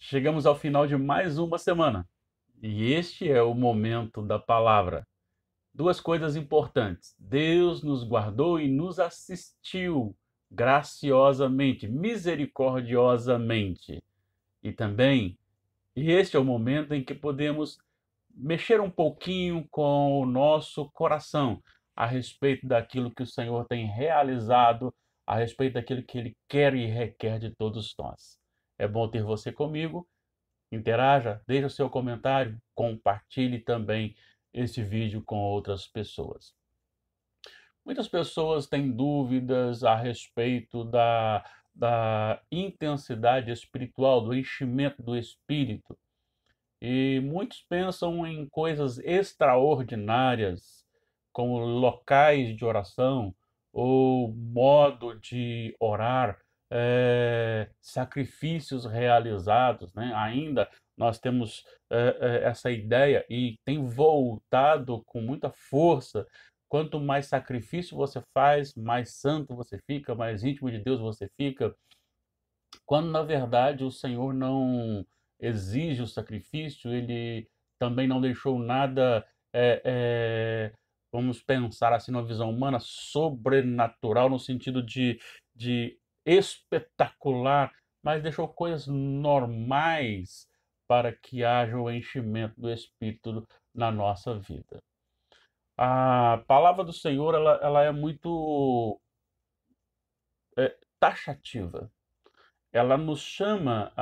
Chegamos ao final de mais uma semana e este é o momento da palavra. Duas coisas importantes: Deus nos guardou e nos assistiu graciosamente, misericordiosamente. E também, este é o momento em que podemos mexer um pouquinho com o nosso coração a respeito daquilo que o Senhor tem realizado, a respeito daquilo que Ele quer e requer de todos nós. É bom ter você comigo. Interaja, deixe o seu comentário, compartilhe também esse vídeo com outras pessoas. Muitas pessoas têm dúvidas a respeito da intensidade espiritual, do enchimento do Espírito. E muitos pensam em coisas extraordinárias, como locais de oração ou modo de orar, sacrifícios realizados, né? Ainda nós temos essa ideia e tem voltado com muita força. Quanto mais sacrifício você faz, mais santo você fica, mais íntimo de Deus você fica, quando na verdade o Senhor não exige o sacrifício, ele também não deixou nada, vamos pensar assim, numa visão humana, sobrenatural, no sentido de espetacular, mas deixou coisas normais para que haja o enchimento do Espírito na nossa vida. A palavra do Senhor, ela é muito taxativa. Ela nos chama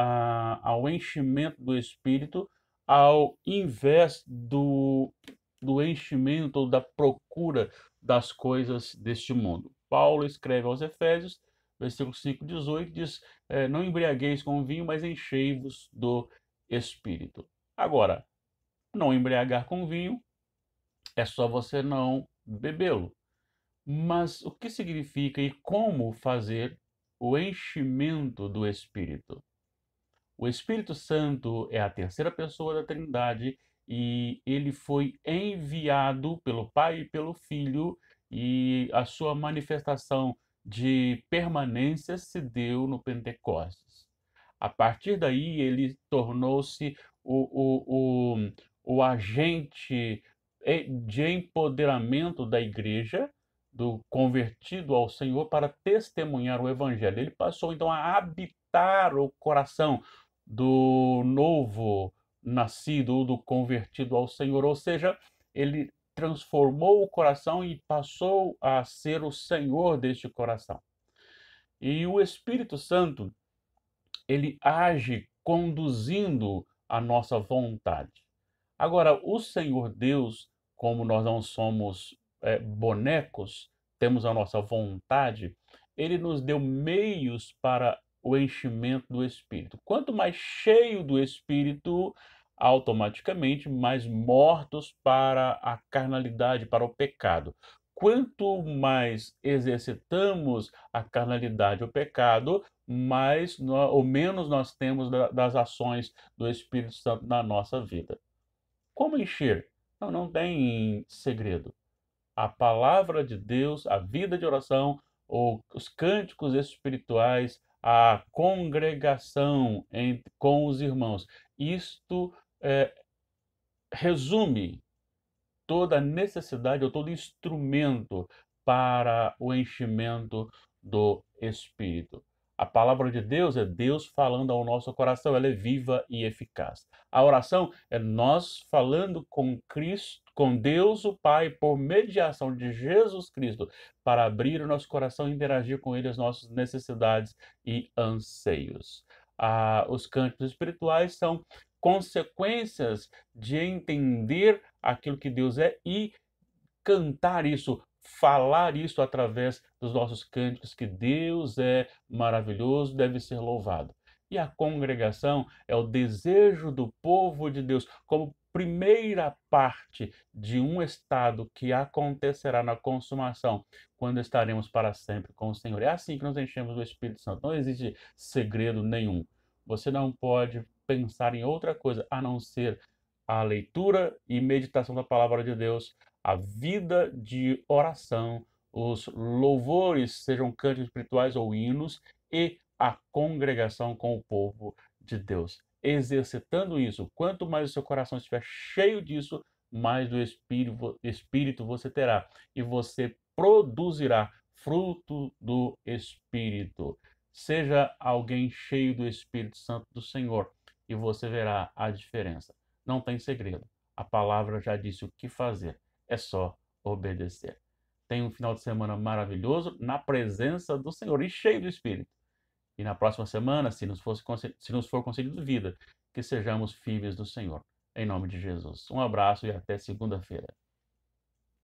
ao enchimento do Espírito, ao invés do enchimento ou da procura das coisas deste mundo. Paulo escreve aos Efésios, versículo 5:18, diz: não embriagueis com vinho, mas enchei-vos do Espírito. Agora, não embriagar com vinho é só você não bebê-lo. Mas o que significa e como fazer o enchimento do Espírito? O Espírito Santo é a terceira pessoa da Trindade e ele foi enviado pelo Pai e pelo Filho, e a sua manifestação de permanência se deu no Pentecostes. A partir daí, ele tornou-se o agente de empoderamento da igreja, do convertido ao Senhor, para testemunhar o Evangelho. Ele passou então a habitar o coração do novo nascido ou do convertido ao Senhor, ou seja, ele transformou o coração e passou a ser o Senhor deste coração. E o Espírito Santo, ele age conduzindo a nossa vontade. Agora, o Senhor Deus, como nós não somos bonecos, temos a nossa vontade, ele nos deu meios para o enchimento do Espírito. Quanto mais cheio do Espírito, automaticamente mais mortos para a carnalidade, para o pecado. Quanto mais exercitamos a carnalidade, o pecado, mais ou menos nós temos das ações do Espírito Santo na nossa vida. Como encher? Não, não tem segredo. A palavra de Deus, a vida de oração, os cânticos espirituais, a congregação com os irmãos. Isto resume toda a necessidade ou todo instrumento para o enchimento do Espírito. A palavra de Deus é Deus falando ao nosso coração, ela é viva e eficaz. A oração é nós falando com Cristo, com Deus o Pai, por mediação de Jesus Cristo, para abrir o nosso coração e interagir com Ele as nossas necessidades e anseios. Os cânticos espirituais são consequências de entender aquilo que Deus é e cantar isso, falar isso através dos nossos cânticos, que Deus é maravilhoso, deve ser louvado. E a congregação é o desejo do povo de Deus, como primeira parte de um estado que acontecerá na consumação, quando estaremos para sempre com o Senhor. É assim que nos enchemos do Espírito Santo. Não existe segredo nenhum. Você não pode pensar em outra coisa a não ser a leitura e meditação da palavra de Deus, a vida de oração, os louvores, sejam cânticos espirituais ou hinos, e a congregação com o povo de Deus. exercitando isso, quanto mais o seu coração estiver cheio disso, mais do Espírito você terá. E você produzirá fruto do Espírito. Seja alguém cheio do Espírito Santo do Senhor e você verá a diferença. Não tem segredo. A palavra já disse o que fazer. É só obedecer. Tenha um final de semana maravilhoso na presença do Senhor e cheio do Espírito. E na próxima semana, se nos for concedido vida, que sejamos filhos do Senhor. Em nome de Jesus. Um abraço e até segunda-feira.